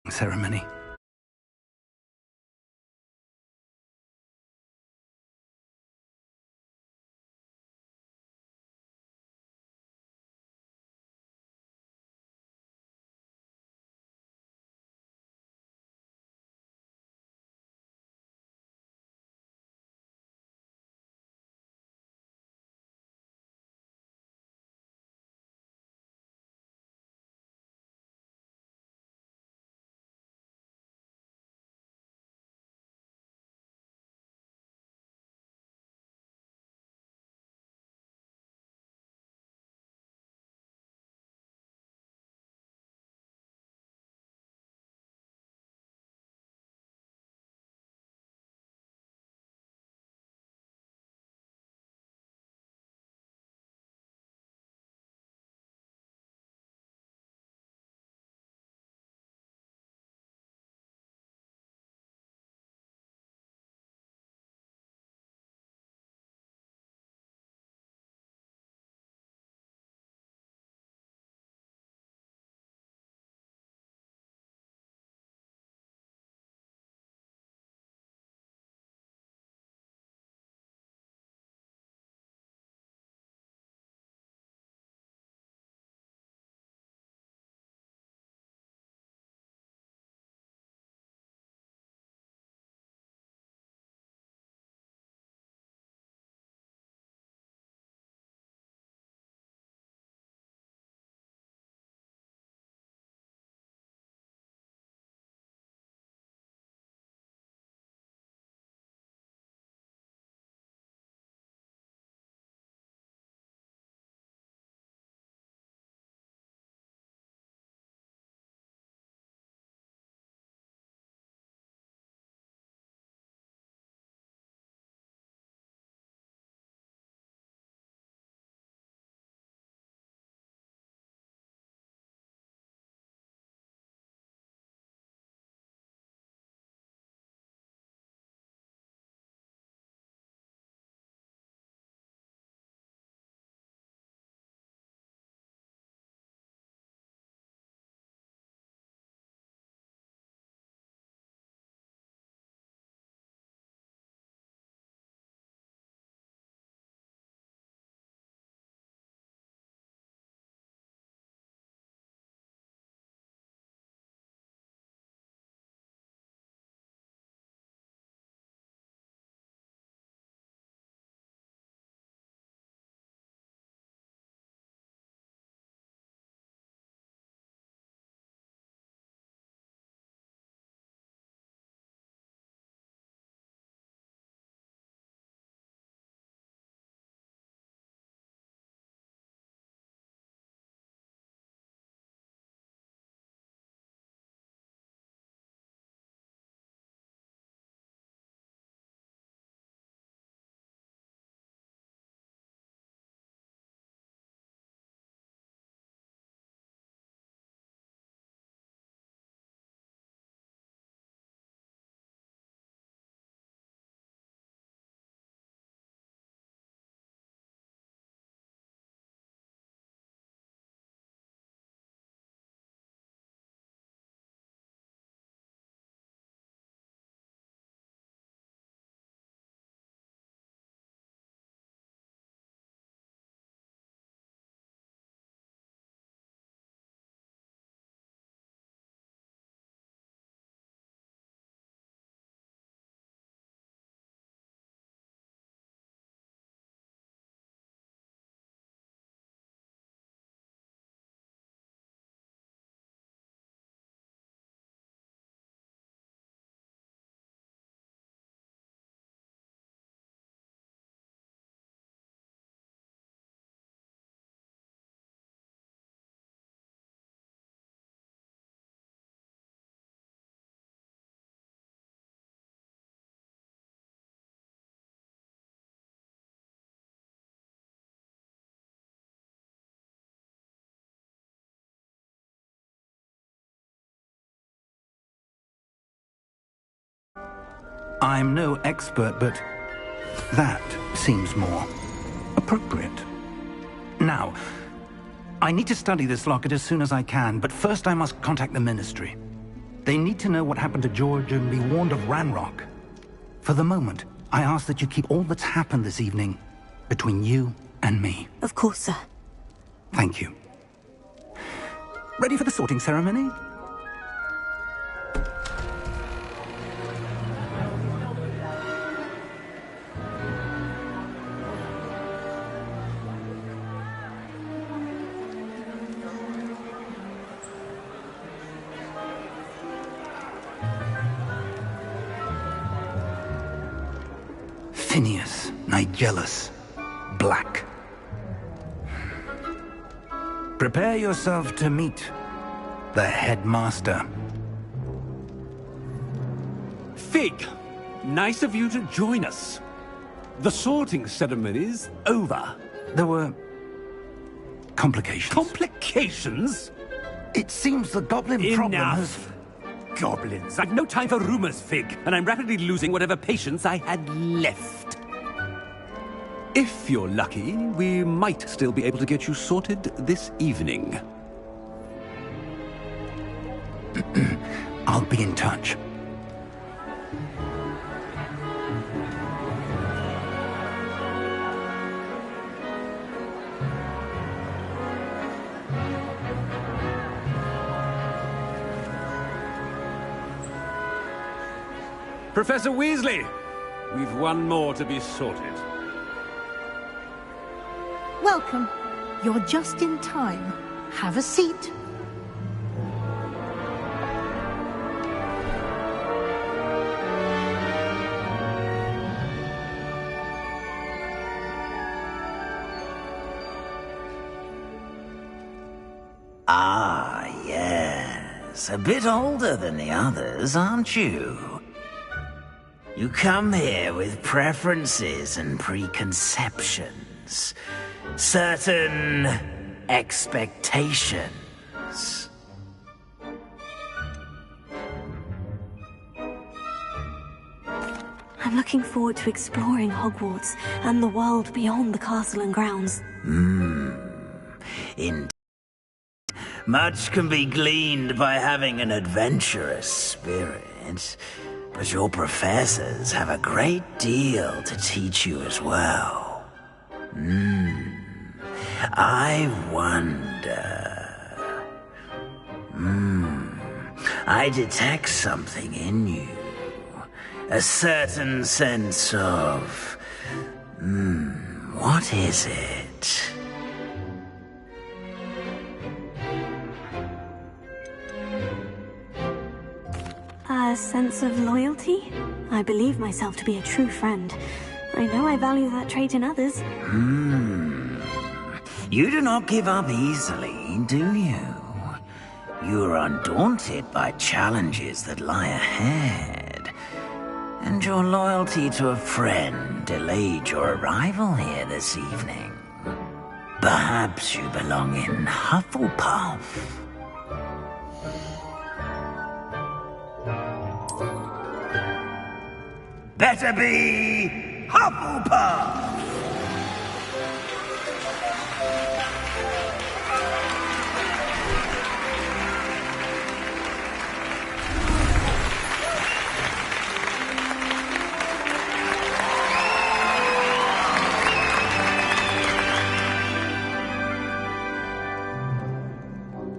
Ceremony. I'm no expert, but That seems more appropriate. Now, I need to study this locket as soon as I can, but first I must contact the Ministry. They need to know what happened to George and be warned of Ranrock. For the moment, I ask that you keep all that's happened this evening between you and me. Of course, sir. Thank you. Ready for the sorting ceremony? Phineas, Nigellus, Black. Prepare yourself to meet the headmaster. Fig, nice of you to join us. The sorting ceremony's over. There were complications. Complications? It seems the goblin problem has... Enough! Goblins. I've no time for rumors, Fig, and I'm rapidly losing whatever patience I had left. If you're lucky, we might still be able to get you sorted this evening. I'll be in touch. Professor Weasley, we've one more to be sorted. Welcome. You're just in time. Have a seat. Ah, yes. A bit older than the others, aren't you? You come here with preferences and preconceptions. Certain expectations. I'm looking forward to exploring Hogwarts and the world beyond the castle and grounds. Indeed. Much can be gleaned by having an adventurous spirit, but your professors have a great deal to teach you as well. I wonder... I detect something in you. A certain sense of... what is it? A sense of loyalty? I believe myself to be a true friend. I know I value that trait in others. You do not give up easily, do you? You are undaunted by challenges that lie ahead. And your loyalty to a friend delayed your arrival here this evening. Perhaps you belong in Hufflepuff. Better be Hufflepuff!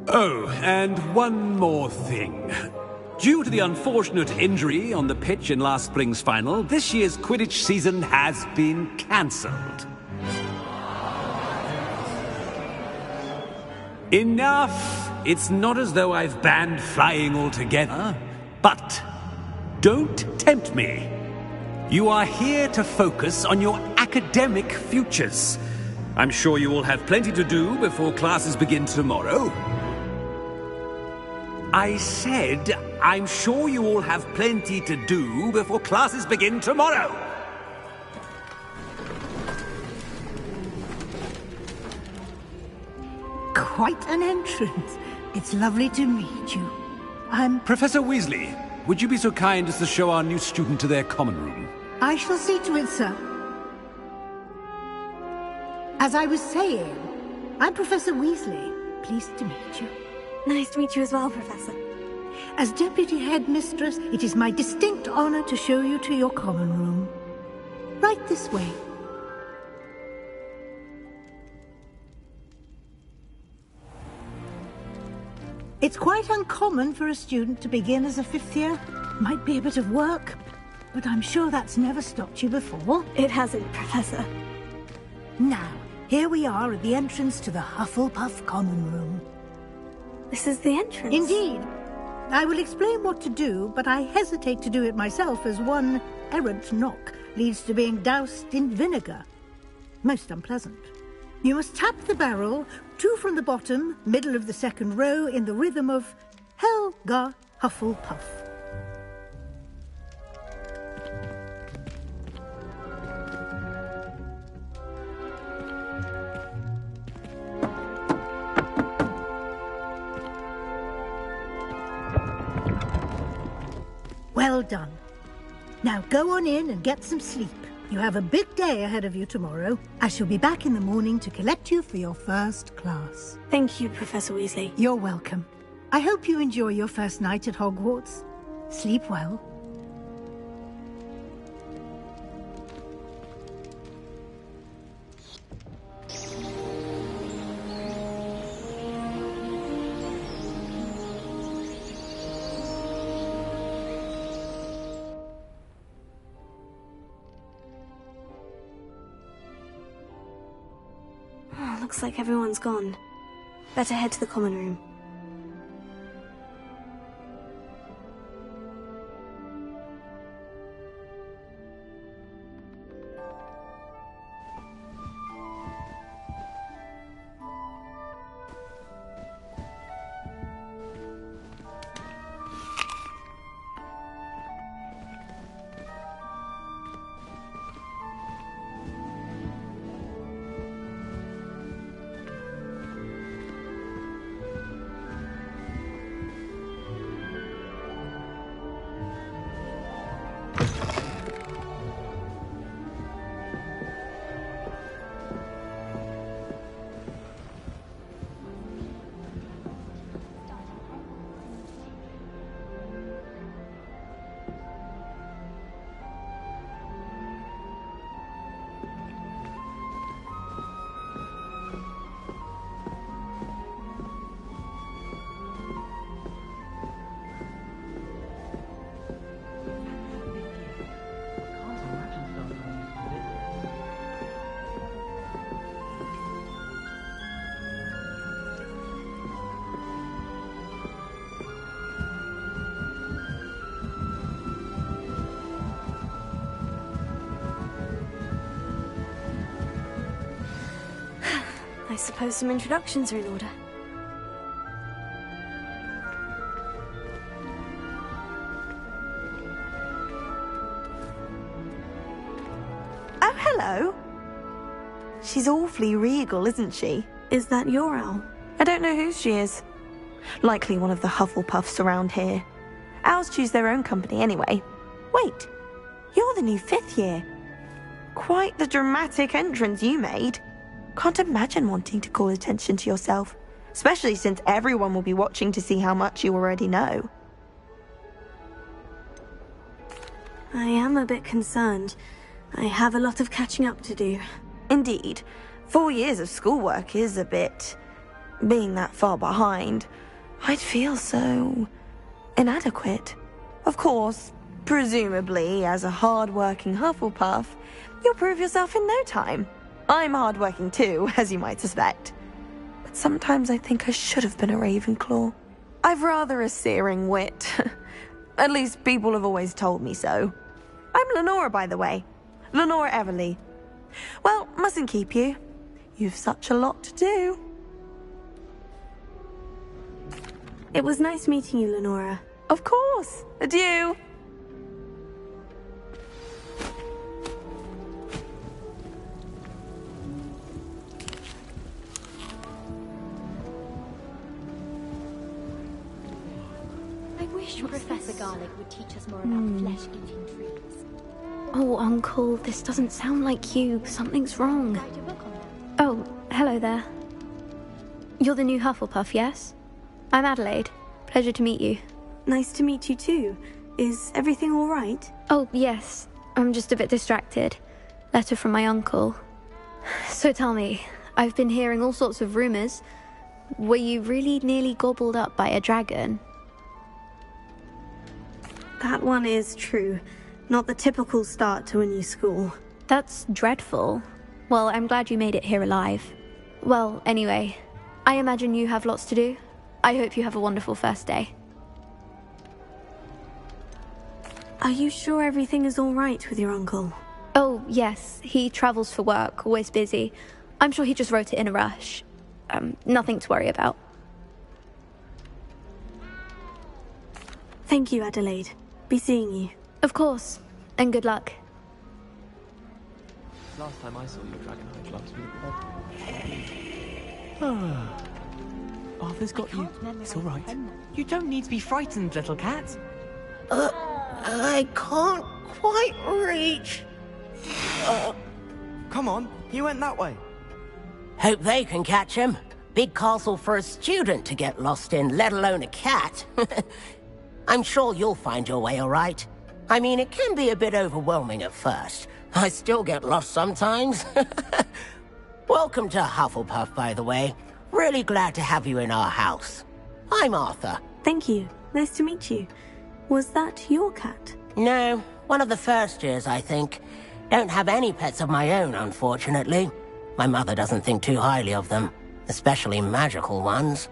Oh, and one more thing. Due to the unfortunate injury on the pitch in last spring's final, this year's Quidditch season has been cancelled. Enough! It's not as though I've banned flying altogether, but don't tempt me. You are here to focus on your academic futures. I'm sure you will have plenty to do before classes begin tomorrow. I said, I'm sure you all have plenty to do before classes begin tomorrow. Quite an entrance. It's lovely to meet you. Professor Weasley, would you be so kind as to show our new student to their common room? I shall see to it, sir. As I was saying, I'm Professor Weasley. Pleased to meet you. Nice to meet you as well, Professor. As Deputy Headmistress, it is my distinct honor to show you to your common room. Right this way. It's quite uncommon for a student to begin as a fifth year. Might be a bit of work, but I'm sure that's never stopped you before. It hasn't, Professor. Now, here we are at the entrance to the Hufflepuff Common Room. This is the entrance? Indeed. I will explain what to do, but I hesitate to do it myself as one errant knock leads to being doused in vinegar. Most unpleasant. You must tap the barrel, 2 from the bottom, middle of the second row, in the rhythm of Helga Hufflepuff. Well done. Now go on in and get some sleep. You have a big day ahead of you tomorrow. I shall be back in the morning to collect you for your first class. Thank you, Professor Weasley. You're welcome. I hope you enjoy your first night at Hogwarts. Sleep well. Looks like everyone's gone. Better head to the common room. I suppose some introductions are in order. Oh, hello. She's awfully regal, isn't she? Is that your owl? I don't know who she is. Likely one of the Hufflepuffs around here. Owls choose their own company anyway. Wait, you're the new 5th year. Quite the dramatic entrance you made. Can't imagine wanting to call attention to yourself, especially since everyone will be watching to see how much you already know. I am a bit concerned. I have a lot of catching up to do. Indeed, 4 years of schoolwork is a bit... Being that far behind, I'd feel so... inadequate. Of course, presumably, as a hard-working Hufflepuff, you'll prove yourself in no time. I'm hard-working too, as you might suspect. But sometimes I think I should have been a Ravenclaw. I've rather a searing wit. At least people have always told me so. I'm Lenora, by the way. Lenora Everly. Well, mustn't keep you. You've such a lot to do. It was nice meeting you, Lenora. Of course. Adieu. I wish Professor Garlick would teach us more about flesh-eating trees. Oh, Uncle, this doesn't sound like you. Something's wrong. Write a book on them. Oh, Hello there. You're the new Hufflepuff, yes? I'm Adelaide. Pleasure to meet you. Nice to meet you too. Is everything all right? Oh, yes. I'm just a bit distracted. Letter from my uncle. So tell me, I've been hearing all sorts of rumors. Were you really nearly gobbled up by a dragon? That one is true. Not the typical start to a new school. That's dreadful. Well, I'm glad you made it here alive. Well, anyway, I imagine you have lots to do. I hope you have a wonderful first day. Are you sure everything is all right with your uncle? Oh, yes. He travels for work, always busy. I'm sure he just wrote it in a rush. Nothing to worry about. Thank you, Adelaide. Be seeing you. Of course. And good luck. Last time I saw your dragon hide gloves with Arthur's got you. It's all right. You don't need to be frightened, little cat. I can't quite reach. Come on, he went that way. Hope they can catch him. Big castle for a student to get lost in, let alone a cat. I'm sure you'll find your way all right. I mean, it can be a bit overwhelming at first. I still get lost sometimes. Welcome to Hufflepuff, by the way. Really glad to have you in our house. I'm Arthur. Thank you. Nice to meet you. Was that your cat? No, one of the first years, I think. Don't have any pets of my own, unfortunately. My mother doesn't think too highly of them, especially magical ones.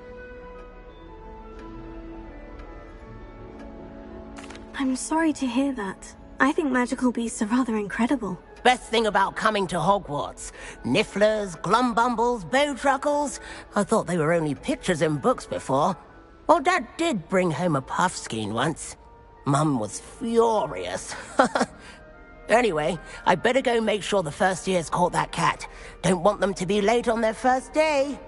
I'm sorry to hear that. I think magical beasts are rather incredible. Best thing about coming to Hogwarts. Nifflers, glumbumbles, bowtruckles. I thought they were only pictures in books before. Well, Dad did bring home a puffskein once. Mum was furious. Anyway, I better go make sure the first years caught that cat. Don't want them to be late on their first day.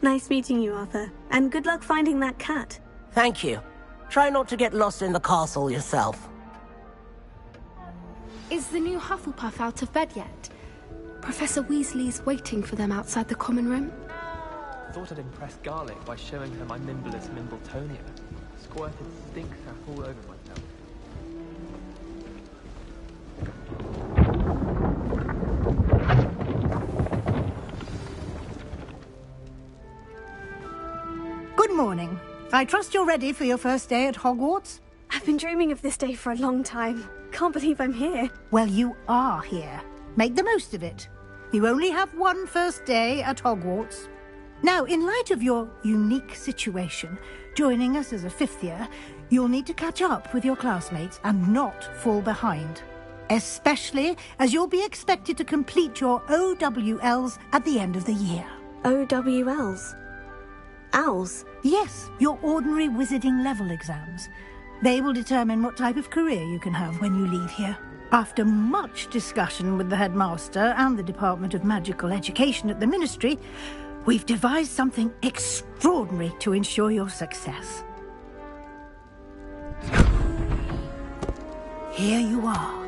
Nice meeting you, Arthur. And good luck finding that cat. Thank you. Try not to get lost in the castle yourself. Is the new Hufflepuff out of bed yet? Professor Weasley's waiting for them outside the common room. Thought I'd impress Garlic by showing her my Mimbleless Mimbletonia. Squirted stink sap all over myself. Good morning. I trust you're ready for your first day at Hogwarts? I've been dreaming of this day for a long time. Can't believe I'm here. Well, you are here. Make the most of it. You only have one first day at Hogwarts. Now, in light of your unique situation, joining us as a fifth year, you'll need to catch up with your classmates and not fall behind. Especially as you'll be expected to complete your OWLs at the end of the year. OWLs? Owls? Yes, your ordinary wizarding level exams. They will determine what type of career you can have when you leave here. After much discussion with the headmaster and the Department of Magical Education at the Ministry, we've devised something extraordinary to ensure your success. Here you are.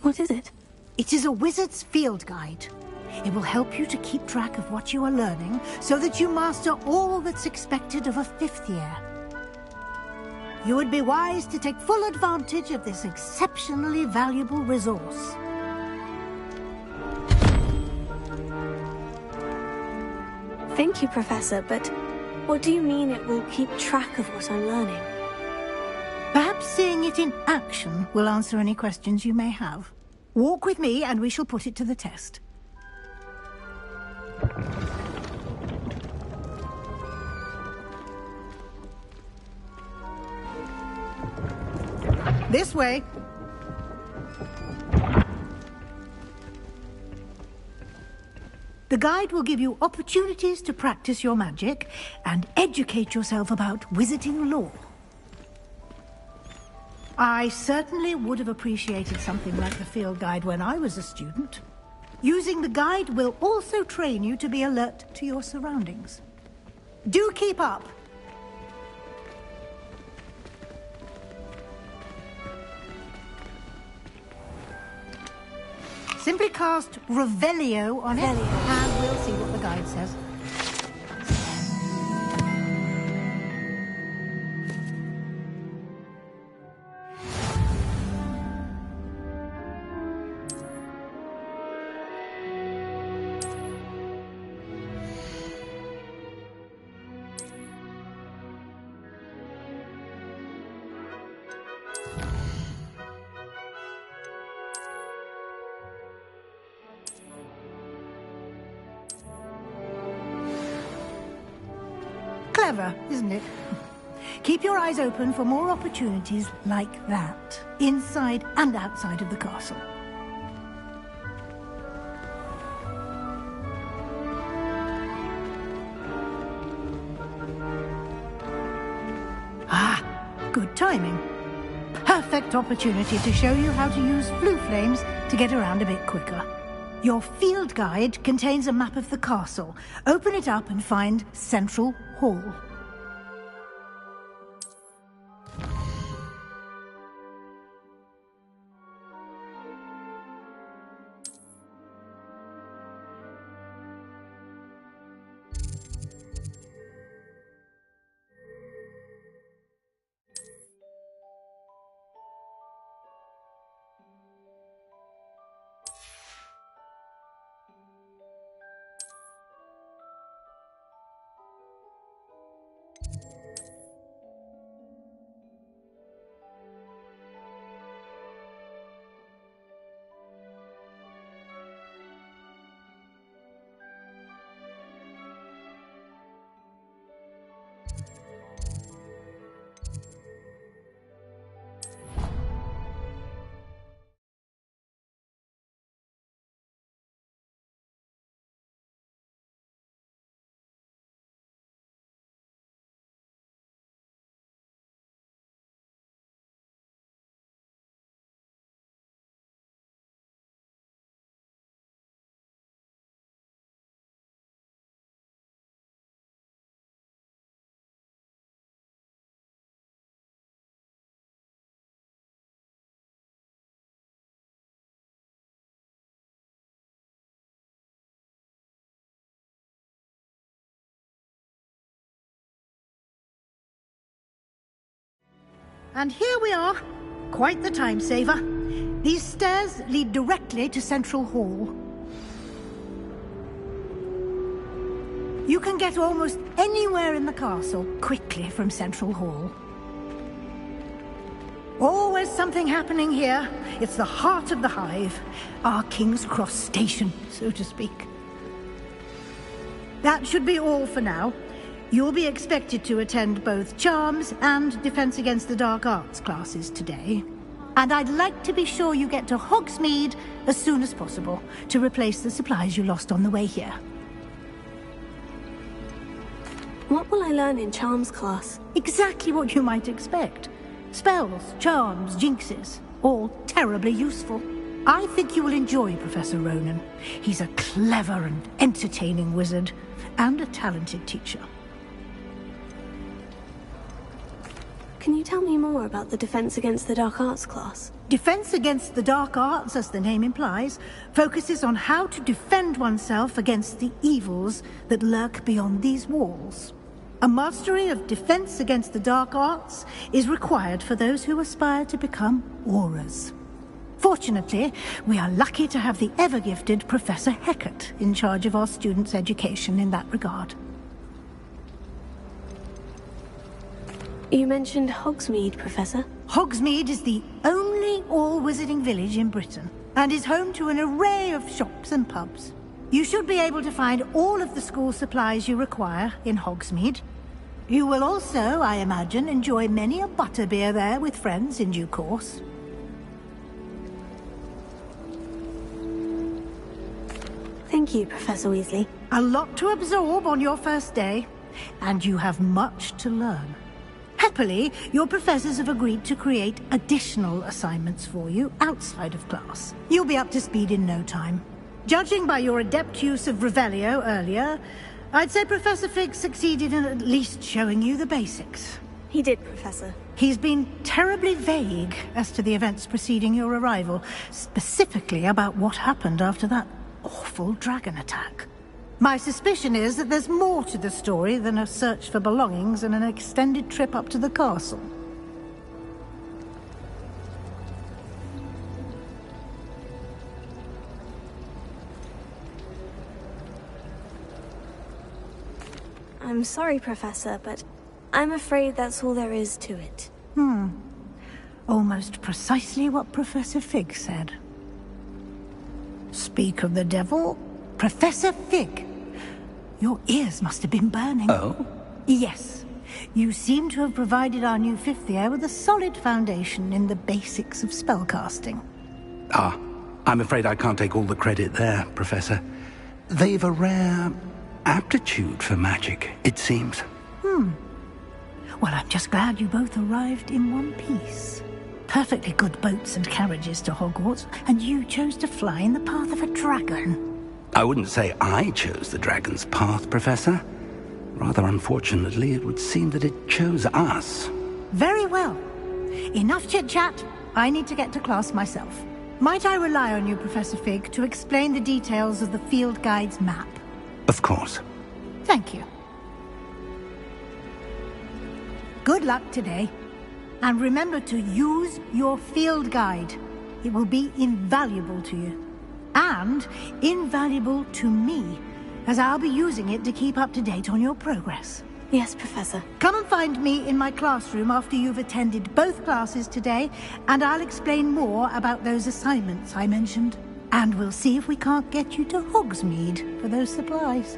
What is it? It is a wizard's field guide. It will help you to keep track of what you are learning so that you master all that's expected of a fifth year. You would be wise to take full advantage of this exceptionally valuable resource. Thank you, Professor, but what do you mean it will keep track of what I'm learning? Perhaps seeing it in action will answer any questions you may have. Walk with me and we shall put it to the test. This way. The guide will give you opportunities to practice your magic and educate yourself about wizarding lore. I certainly would have appreciated something like the field guide when I was a student. Using the guide will also train you to be alert to your surroundings. Do keep up! Simply cast Revelio on it, and we'll see what the guide says. Clever, isn't it? Keep your eyes open for more opportunities like that, inside and outside of the castle. Ah, good timing. Perfect opportunity to show you how to use blue flames to get around a bit quicker. Your field guide contains a map of the castle. Open it up and find Central Hall. And here we are. Quite the time saver. These stairs lead directly to Central Hall. You can get almost anywhere in the castle quickly from Central Hall. Always something happening here. It's the heart of the hive. Our King's Cross station, so to speak. That should be all for now. You'll be expected to attend both Charms and Defense Against the Dark Arts classes today. And I'd like to be sure you get to Hogsmeade as soon as possible to replace the supplies you lost on the way here. What will I learn in Charms class? Exactly what you might expect. Spells, charms, jinxes, all terribly useful. I think you will enjoy Professor Ronan. He's a clever and entertaining wizard, and a talented teacher. Can you tell me more about the Defense Against the Dark Arts class? Defense Against the Dark Arts, as the name implies, focuses on how to defend oneself against the evils that lurk beyond these walls. A mastery of Defense Against the Dark Arts is required for those who aspire to become Aurors. Fortunately, we are lucky to have the ever-gifted Professor Hecat in charge of our students' education in that regard. You mentioned Hogsmeade, Professor. Hogsmeade is the only all-wizarding village in Britain, and is home to an array of shops and pubs. You should be able to find all of the school supplies you require in Hogsmeade. You will also, I imagine, enjoy many a butterbeer there with friends in due course. Thank you, Professor Weasley. A lot to absorb on your first day, and you have much to learn. Happily, your professors have agreed to create additional assignments for you outside of class. You'll be up to speed in no time. Judging by your adept use of Revelio earlier, I'd say Professor Fig succeeded in at least showing you the basics. He did, Professor. He's been terribly vague as to the events preceding your arrival, specifically about what happened after that awful dragon attack. My suspicion is that there's more to the story than a search for belongings and an extended trip up to the castle. I'm sorry, Professor, but I'm afraid that's all there is to it. Almost precisely what Professor Fig said. Speak of the devil, Professor Fig. Your ears must have been burning. Oh? Yes. You seem to have provided our new fifth year with a solid foundation in the basics of spellcasting. Ah, I'm afraid I can't take all the credit there, Professor. They've a rare aptitude for magic, it seems. Well, I'm just glad you both arrived in one piece. Perfectly good boats and carriages to Hogwarts, and you chose to fly in the path of a dragon. I wouldn't say I chose the dragon's path, Professor. Rather unfortunately, it would seem that it chose us. Very well. Enough chit-chat. I need to get to class myself. Might I rely on you, Professor Fig, to explain the details of the field guide's map? Of course. Thank you. Good luck today. And remember to use your field guide. It will be invaluable to you. And invaluable to me, as I'll be using it to keep up to date on your progress. Yes, Professor. Come and find me in my classroom after you've attended both classes today, and I'll explain more about those assignments I mentioned. And we'll see if we can't get you to Hogsmeade for those supplies.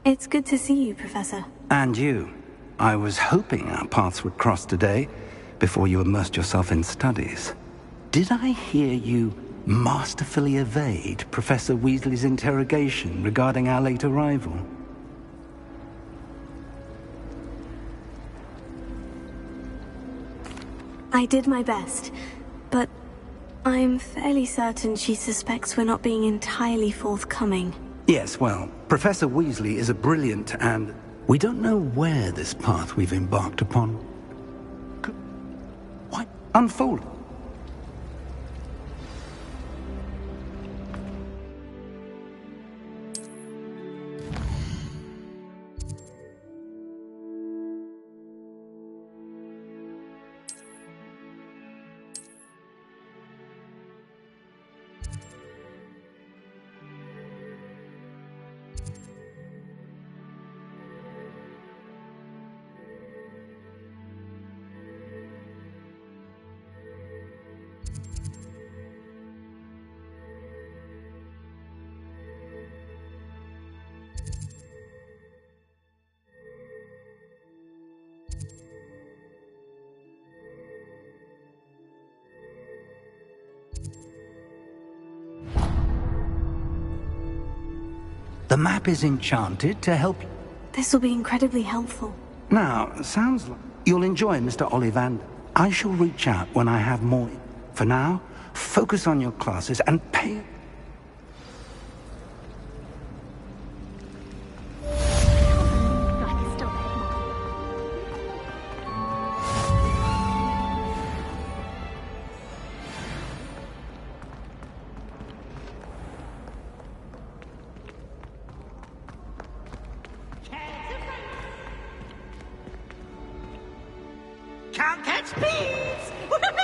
It's good to see you, Professor. And you. I was hoping our paths would cross today, before you immersed yourself in studies. Did I hear you masterfully evade Professor Weasley's interrogation regarding our late arrival? I did my best, but I'm fairly certain she suspects we're not being entirely forthcoming. Yes, well, Professor Weasley is a brilliant and... we don't know where this path we've embarked upon... What? Unfold. The map is enchanted to help you. This will be incredibly helpful. Now, sounds like you'll enjoy Mr. Ollivander. I shall reach out when I have more. For now, focus on your classes and pay... Can't catch bees! Woohoo!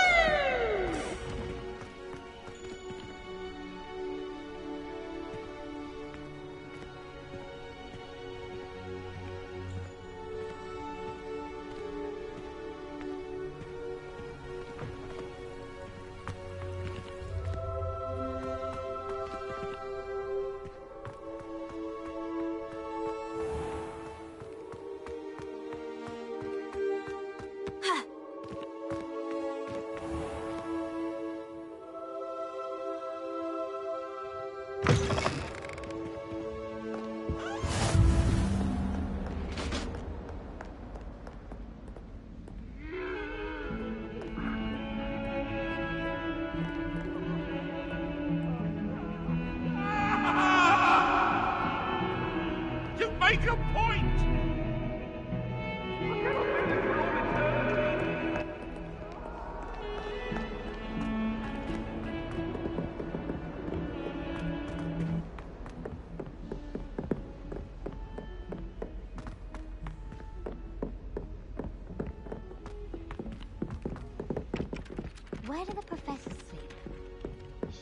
Where do the professors sleep?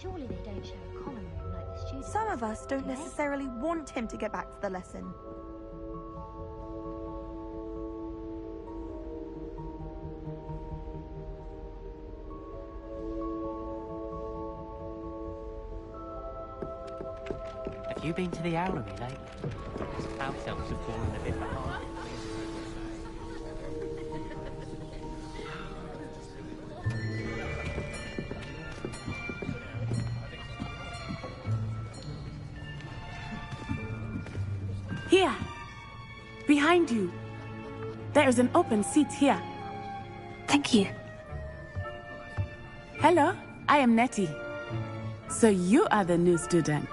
Surely they don't share a common room like the students. Some of us don't necessarily want him to get back to the lesson. Have you been to the Owlery lately? Those house elves have fallen a bit behind. Here! Behind you! There is an open seat here. Thank you. Hello, I am Nettie. So you are the new student.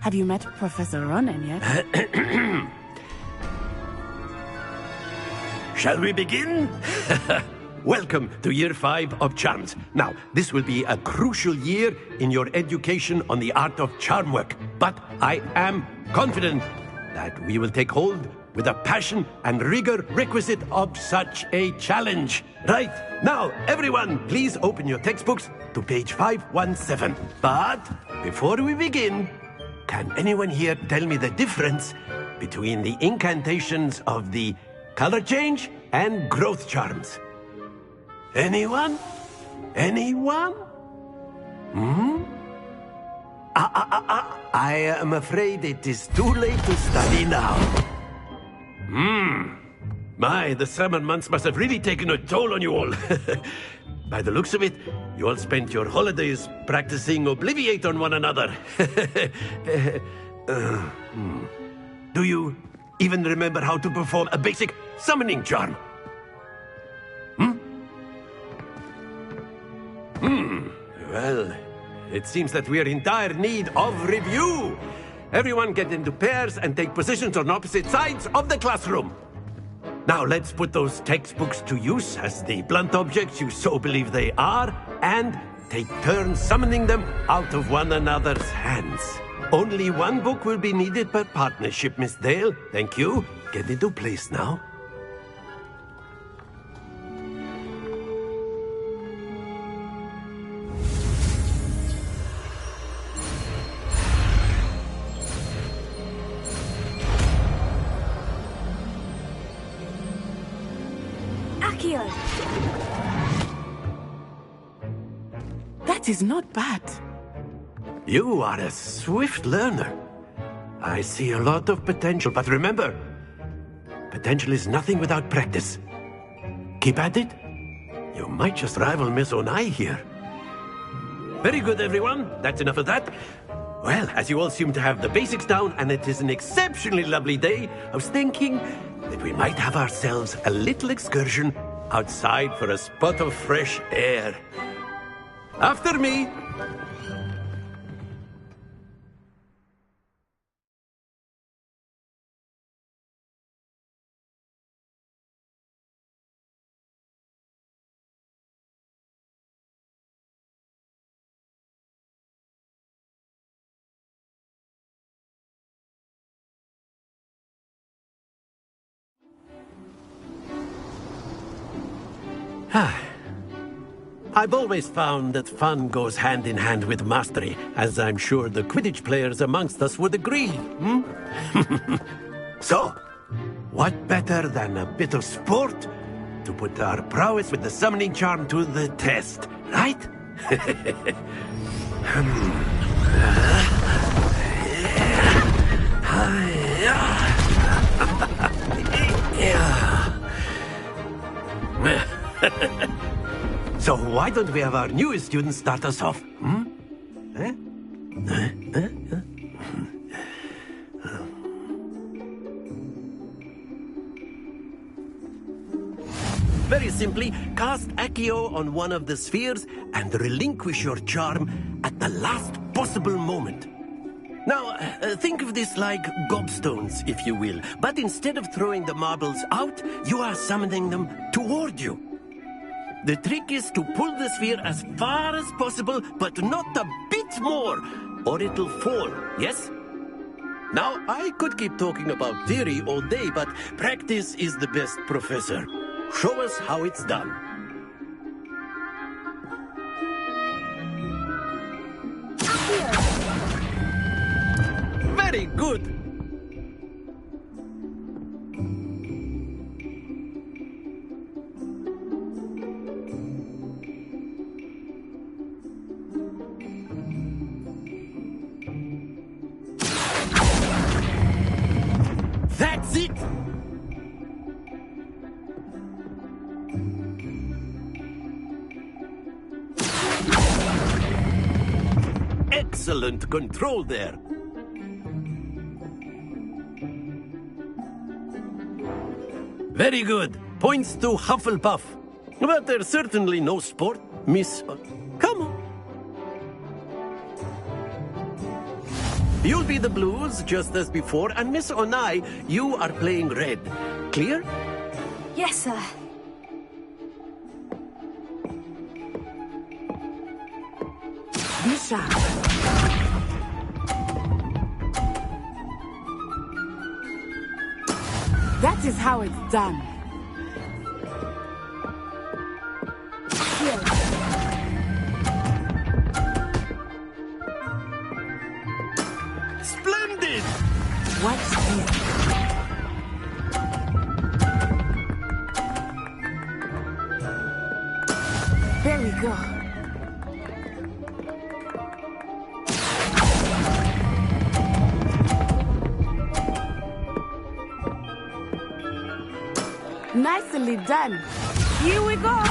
Have you met Professor Ronan yet? Shall we begin? Welcome to Year 5 of Charms. Now, this will be a crucial year in your education on the art of charm work. But I am confident that we will take hold with the passion and rigor requisite of such a challenge. Right, now, everyone, please open your textbooks to page 517. But before we begin, can anyone here tell me the difference between the incantations of the color change and growth charms? Anyone? Anyone? I am afraid it is too late to study now. My, the summer months must have really taken a toll on you all. By the looks of it, you all spent your holidays practicing Obliviate on one another. Do you even remember how to perform a basic summoning charm? Well, it seems that we are in dire need of review. Everyone get into pairs and take positions on opposite sides of the classroom. Now let's put those textbooks to use as the blunt objects you so believe they are, and take turns summoning them out of one another's hands. Only one book will be needed per partnership, Miss Dale. Thank you. Get into place now. That is not bad. You are a swift learner. I see a lot of potential, but remember, potential is nothing without practice. Keep at it. You might just rival Miss Onai here. Very good, everyone. That's enough of that. Well, as you all seem to have the basics down, and it is an exceptionally lovely day, I was thinking that we might have ourselves a little excursion outside for a spot of fresh air. After me! I've always found that fun goes hand in hand with mastery, as I'm sure the Quidditch players amongst us would agree. So, what better than a bit of sport to put our prowess with the summoning charm to the test, right? So why don't we have our newest student start us off? Very simply, cast Accio on one of the spheres and relinquish your charm at the last possible moment. Now, think of this like gobstones, if you will, but instead of throwing the marbles out, you are summoning them toward you. The trick is to pull the sphere as far as possible, but not a bit more, or it'll fall, yes? Now, I could keep talking about theory all day, but practice is the best professor. Show us how it's done. Very good. That's it! Excellent control there. Very good. Points to Hufflepuff. But there's certainly no sport, Miss... come on. You'll be the Blues, just as before, and Miss Onai, you are playing red. Clear? Yes, sir. Be sharp. That is how it's done. Here. Splendid! Watch this. There we go. Nicely done. Here we go.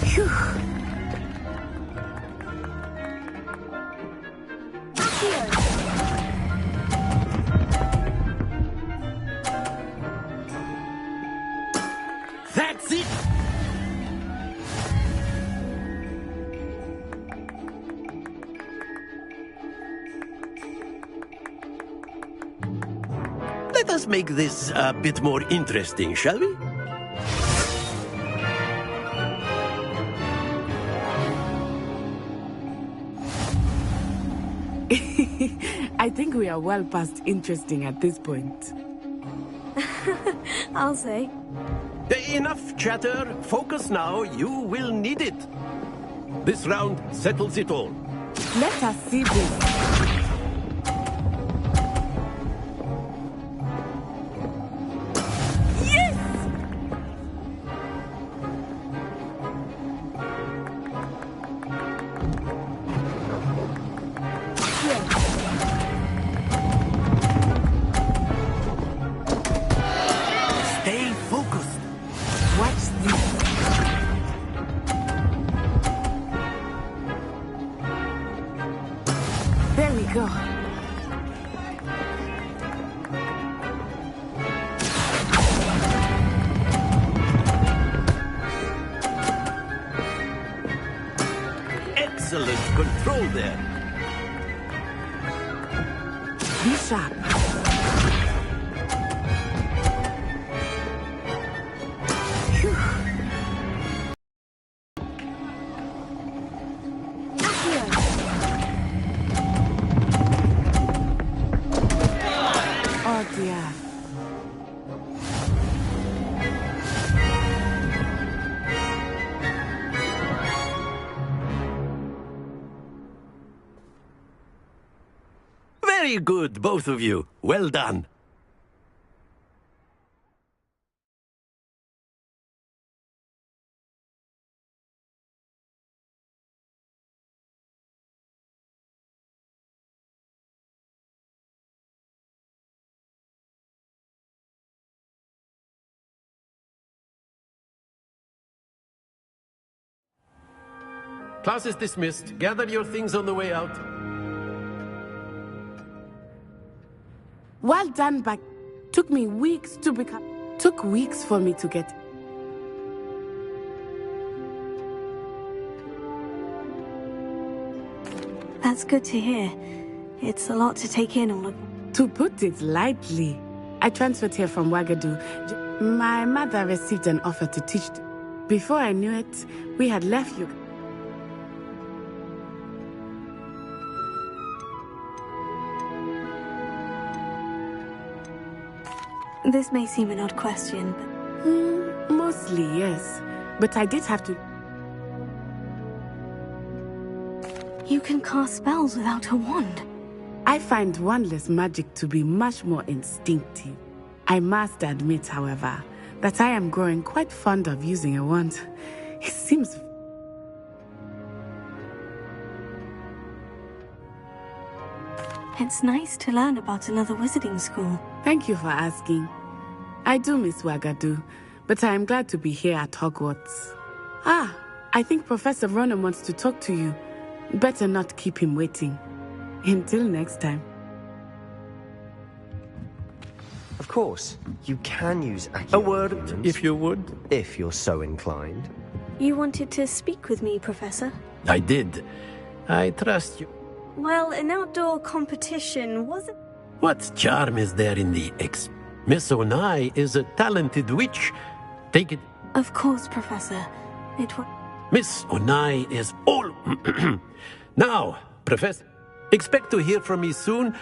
Phew. That's it! Let us make this a bit more interesting, shall we? I think we are well past interesting at this point. I'll say. Enough chatter. Focus now. You will need it. This round settles it all. Let us see this. Stay focused. Watch this. There we go. Excellent control there. Be sharp. Oh dear. Very good, both of you. Well done. Class is dismissed. Gather your things on the way out. Well done, but took me weeks to become... Took weeks for me to get... That's good to hear. It's a lot to take in all of... To put it lightly, I transferred here from Wagadu. My mother received an offer to teach... Before I knew it, we had left you. This may seem an odd question, but... Mostly, yes. But I did have to... You can cast spells without a wand. I find wandless magic to be much more instinctive. I must admit, however, that I am growing quite fond of using a wand. It seems... It's nice to learn about another wizarding school. Thank you for asking. I do miss Wagadu, but I am glad to be here at Hogwarts. Ah, I think Professor Ronan wants to talk to you. Better not keep him waiting. Until next time. Of course, you can use A word, if you would. if you're so inclined. You wanted to speak with me, Professor? I did. I trust you. Well, an outdoor competition wasn't... What charm is there in the Miss Onai is a talented witch. Take it. Of course, Professor. It was... Miss Onai is all... Now, Professor, expect to hear from me soon.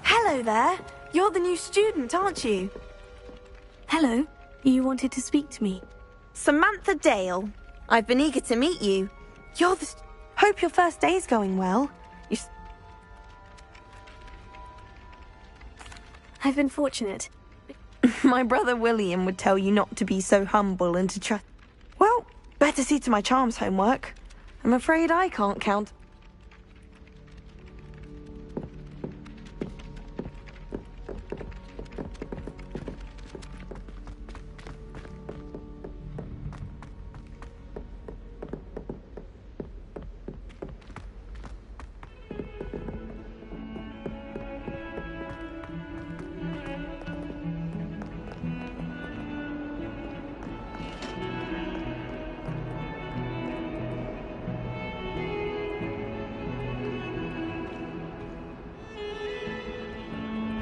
Hello there. You're the new student, aren't you? Hello. You wanted to speak to me? Samantha Dale. I've been eager to meet you. You're the... Hope your first day's going well. I've been fortunate. My brother William would tell you not to be so humble and to trust... Well, better see to my charms homework. I'm afraid I can't count...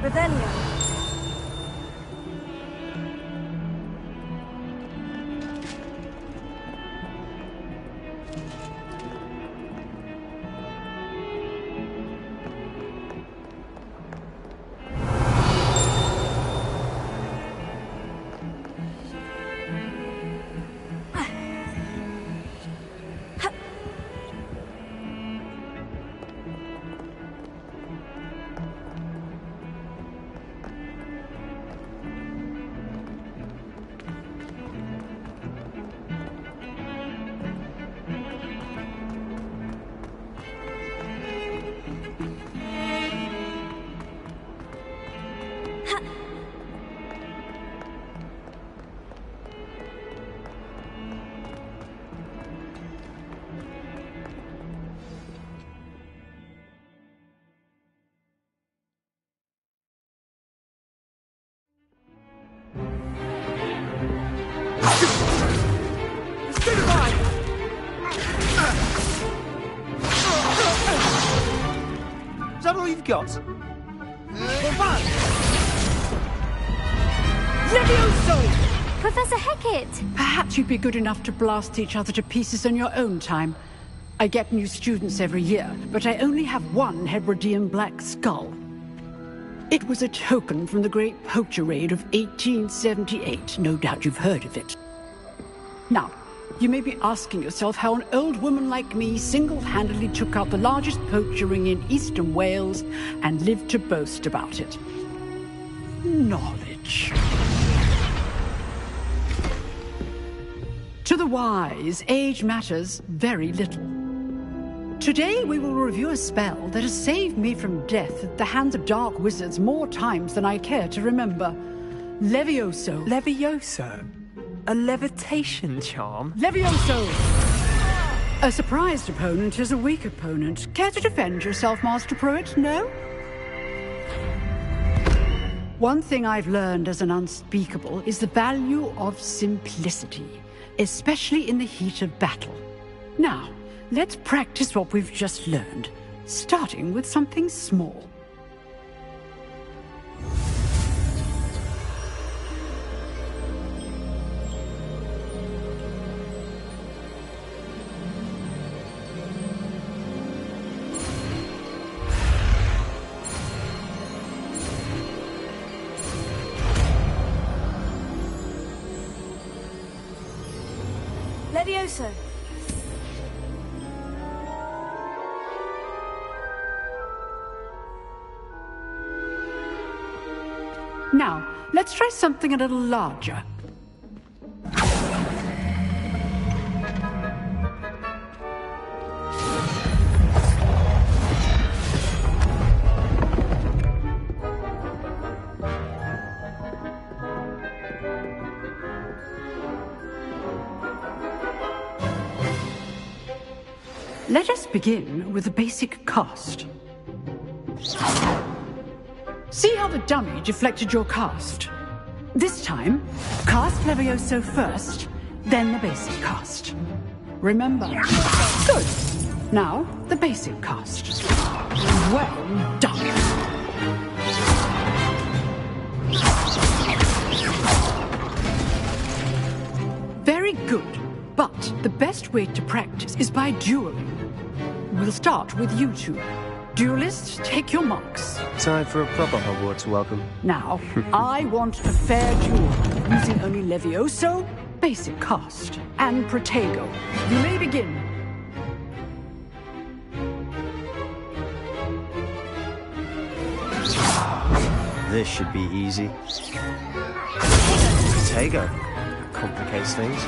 Revelio. Is that all you've got? Levioso! Professor Hecat! Perhaps you'd be good enough to blast each other to pieces on your own time. I get new students every year, but I only have one Hebridean black skull. It was a token from the Great Poacher Raid of 1878. No doubt you've heard of it. Now, you may be asking yourself how an old woman like me single-handedly took out the largest poacher ring in eastern Wales and lived to boast about it. Knowledge. To the wise, age matters very little. Today we will review a spell that has saved me from death at the hands of dark wizards more times than I care to remember. A surprised opponent is a weak opponent. Care to defend yourself, Master Pruitt? No? One thing I've learned as an unspeakable is the value of simplicity, especially in the heat of battle. Now, let's practice what we've just learned, starting with something small. Levioso. Now, let's try something a little larger. Let us begin with the basic cast. See how the dummy deflected your cast? This time, cast Levioso first, then the basic cast. Remember? Good. Now, the basic cast. Well done. Very good. But the best way to practice is by dueling. We'll start with you two. Duelists, take your marks. Time for a proper Hogwarts welcome. Now, I want a fair duel, using only Levioso, basic cast, and Protego. You may begin. This should be easy. Protego. That complicates things.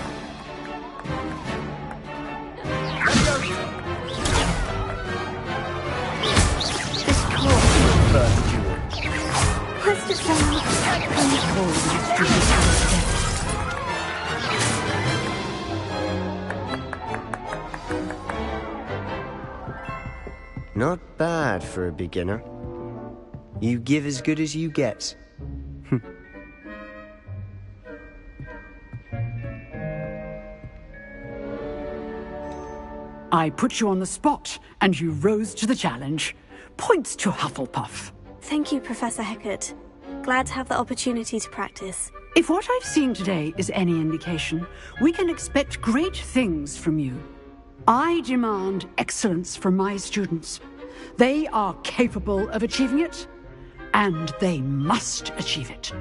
Let's just Not bad for a beginner. You give as good as you get. I put you on the spot, and you rose to the challenge. Points to Hufflepuff. Thank you, Professor Hecat. Glad to have the opportunity to practice. If what I've seen today is any indication, we can expect great things from you. I demand excellence from my students. They are capable of achieving it, and they must achieve it.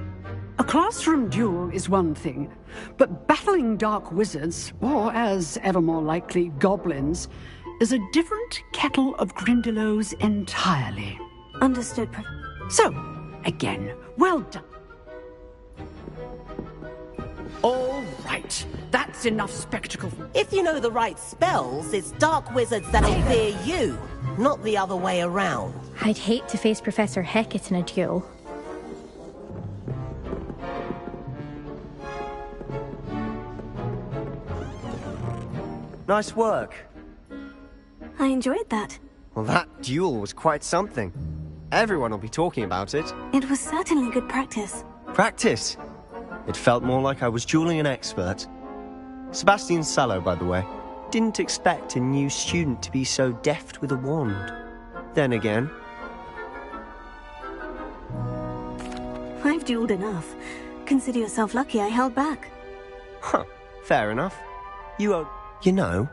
A classroom duel is one thing, but battling dark wizards, or as ever more likely, goblins, is a different kettle of Grindylows entirely. Understood, So, again, well done. All right, that's enough spectacle. If you know the right spells, it's dark wizards that'll fear you, not the other way around. I'd hate to face Professor Hecat in a duel. Nice work. I enjoyed that. Well, that duel was quite something. Everyone will be talking about it. It was certainly good practice. Practice? It felt more like I was dueling an expert. Sebastian Sallow, by the way. Didn't expect a new student to be so deft with a wand. Then again... I've dueled enough. Consider yourself lucky I held back. Huh, fair enough. You know,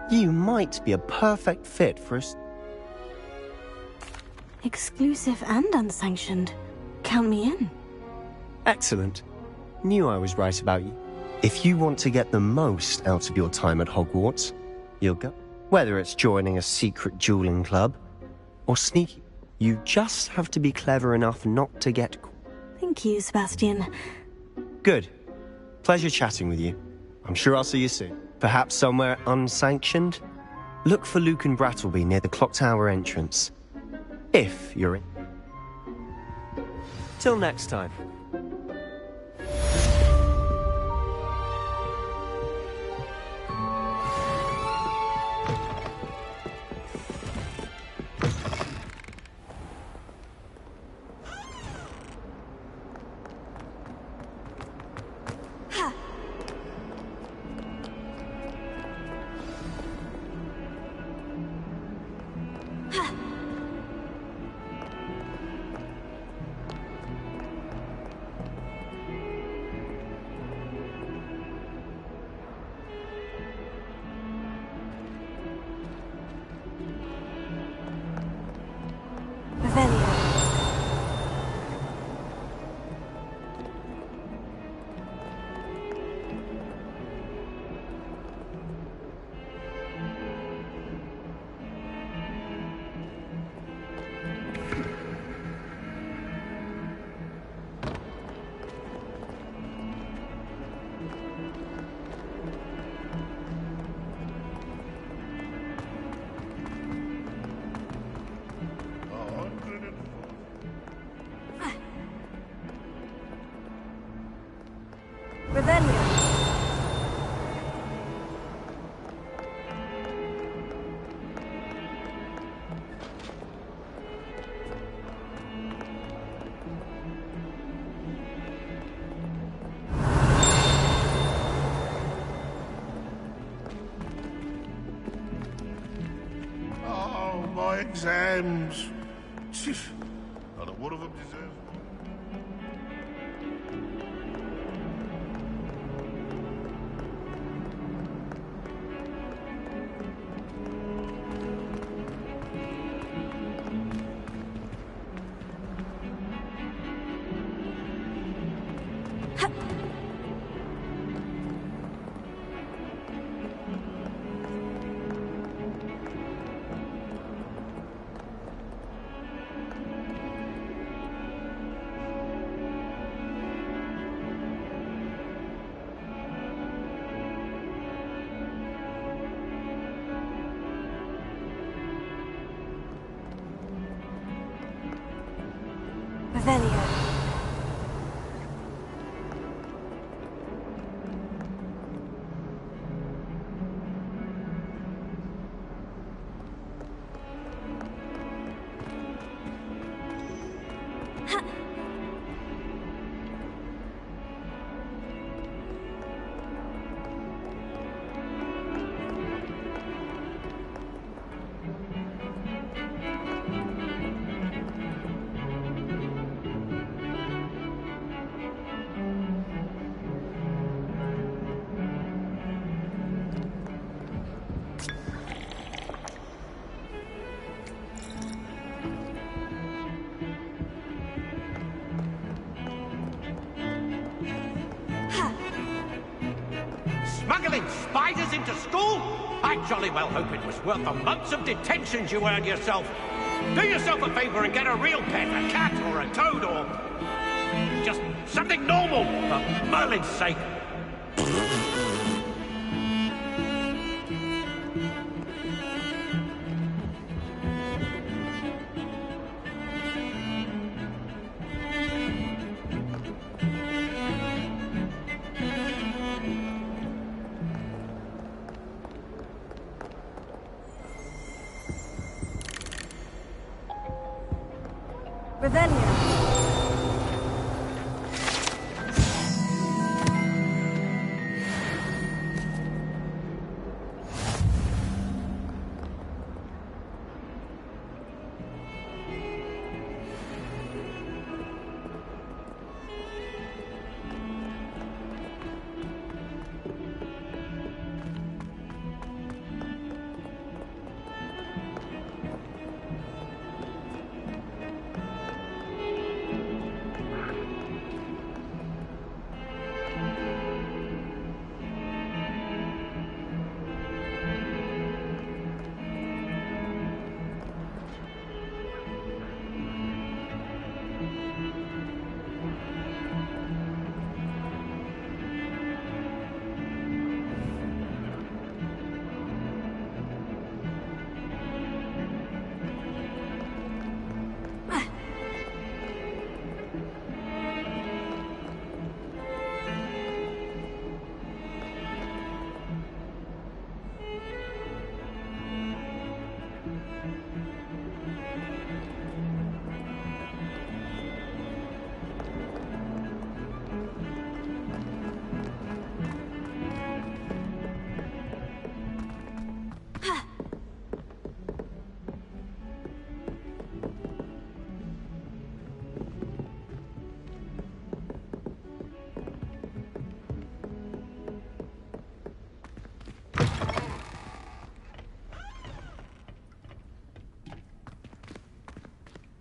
you might be a perfect fit for us. Exclusive and unsanctioned. Count me in. Excellent. Knew I was right about you. If you want to get the most out of your time at Hogwarts, you'll go. Whether it's joining a secret dueling club or sneaky, you just have to be clever enough not to get caught. Thank you, Sebastian. Good. Pleasure chatting with you. I'm sure I'll see you soon. Perhaps somewhere unsanctioned? Look for Luke and Brattleby near the clock tower entrance. If you're in. Till next time. Revelio. Oh, my exams. Not one of them deserves more. Revelio. Smuggling spiders into school? I jolly well hope it was worth the months of detentions you earned yourself. Do yourself a favor and get a real pet, a cat or a toad or just something normal, for Merlin's sake. Revelio.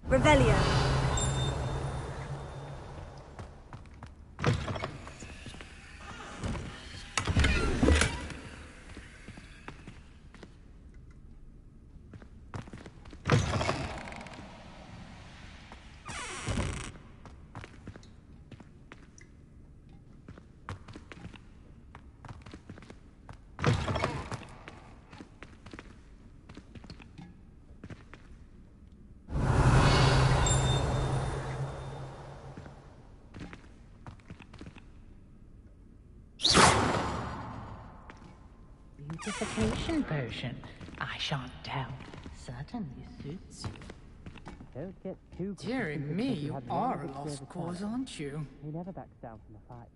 Revelio. fortification potion. I shan't doubt. Certainly suits you. Don't get too... Dearie me, you are a lost cause, aren't you? He never backs down from a fight.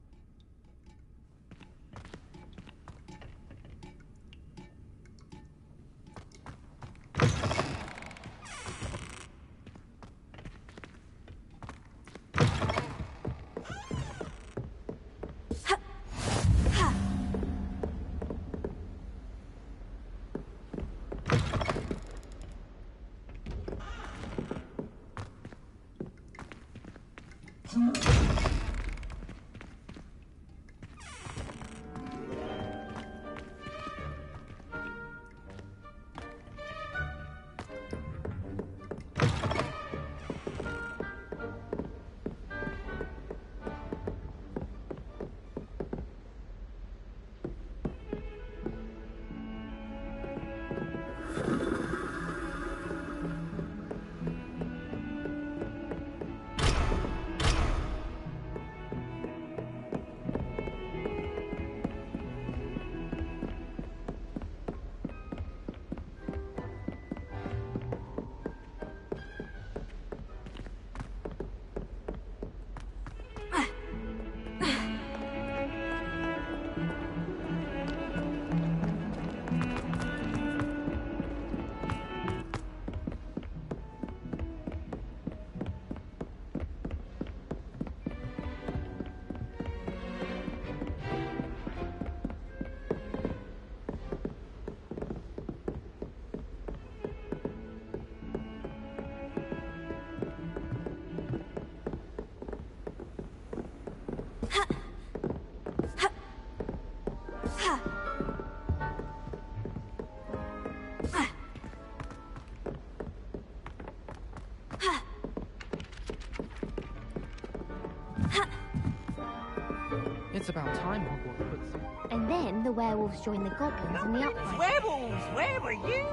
It's about time Hogwarts puts some... And then the werewolves joined the goblins in the uprising. Werewolves, where were you?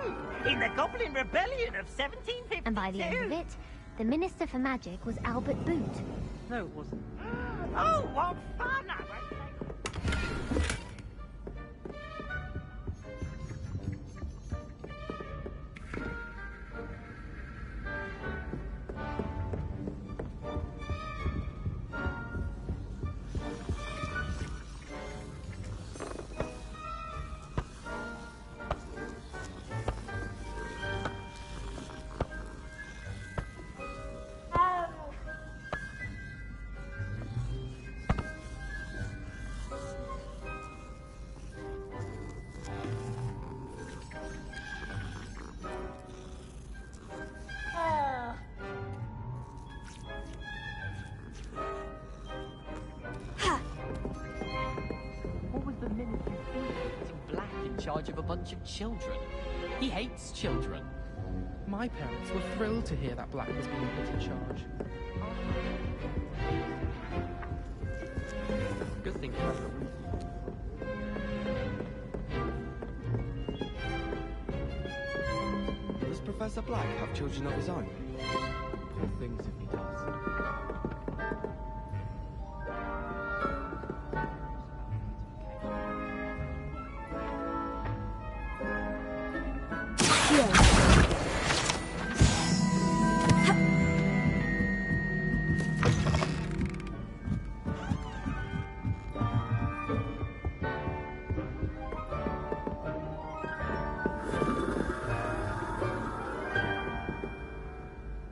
In the Goblin Rebellion of 1752. And by the end of it, the Minister for Magic was Albert Boot. No, it wasn't. Oh, what fun! Charge of a bunch of children. He hates children. My parents were thrilled to hear that Black was being put in charge. Good thing Professor Weasley. Does Professor Black have children of his own? Poor things if he does.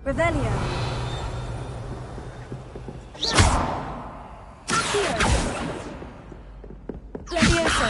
Revelio. Levioso.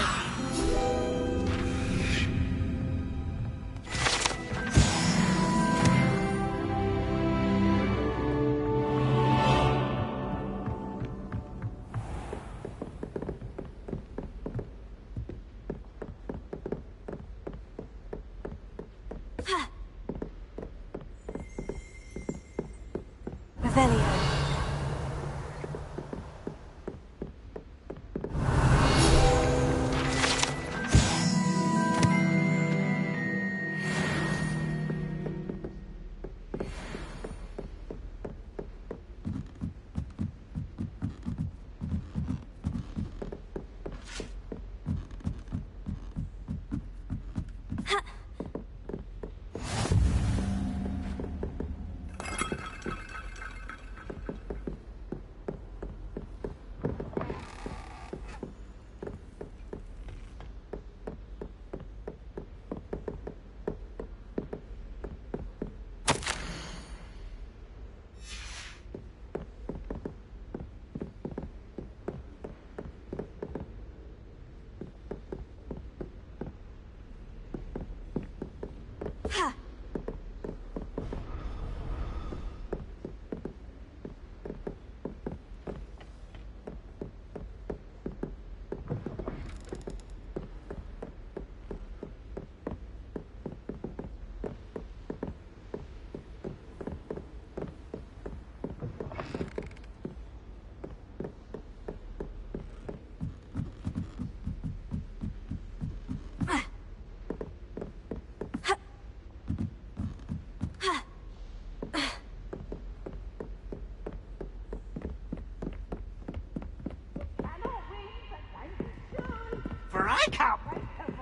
Sure, I can't wait to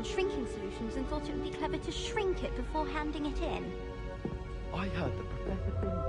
shrinking solutions and thought it would be clever to shrink it before handing it in. I heard the professor thinks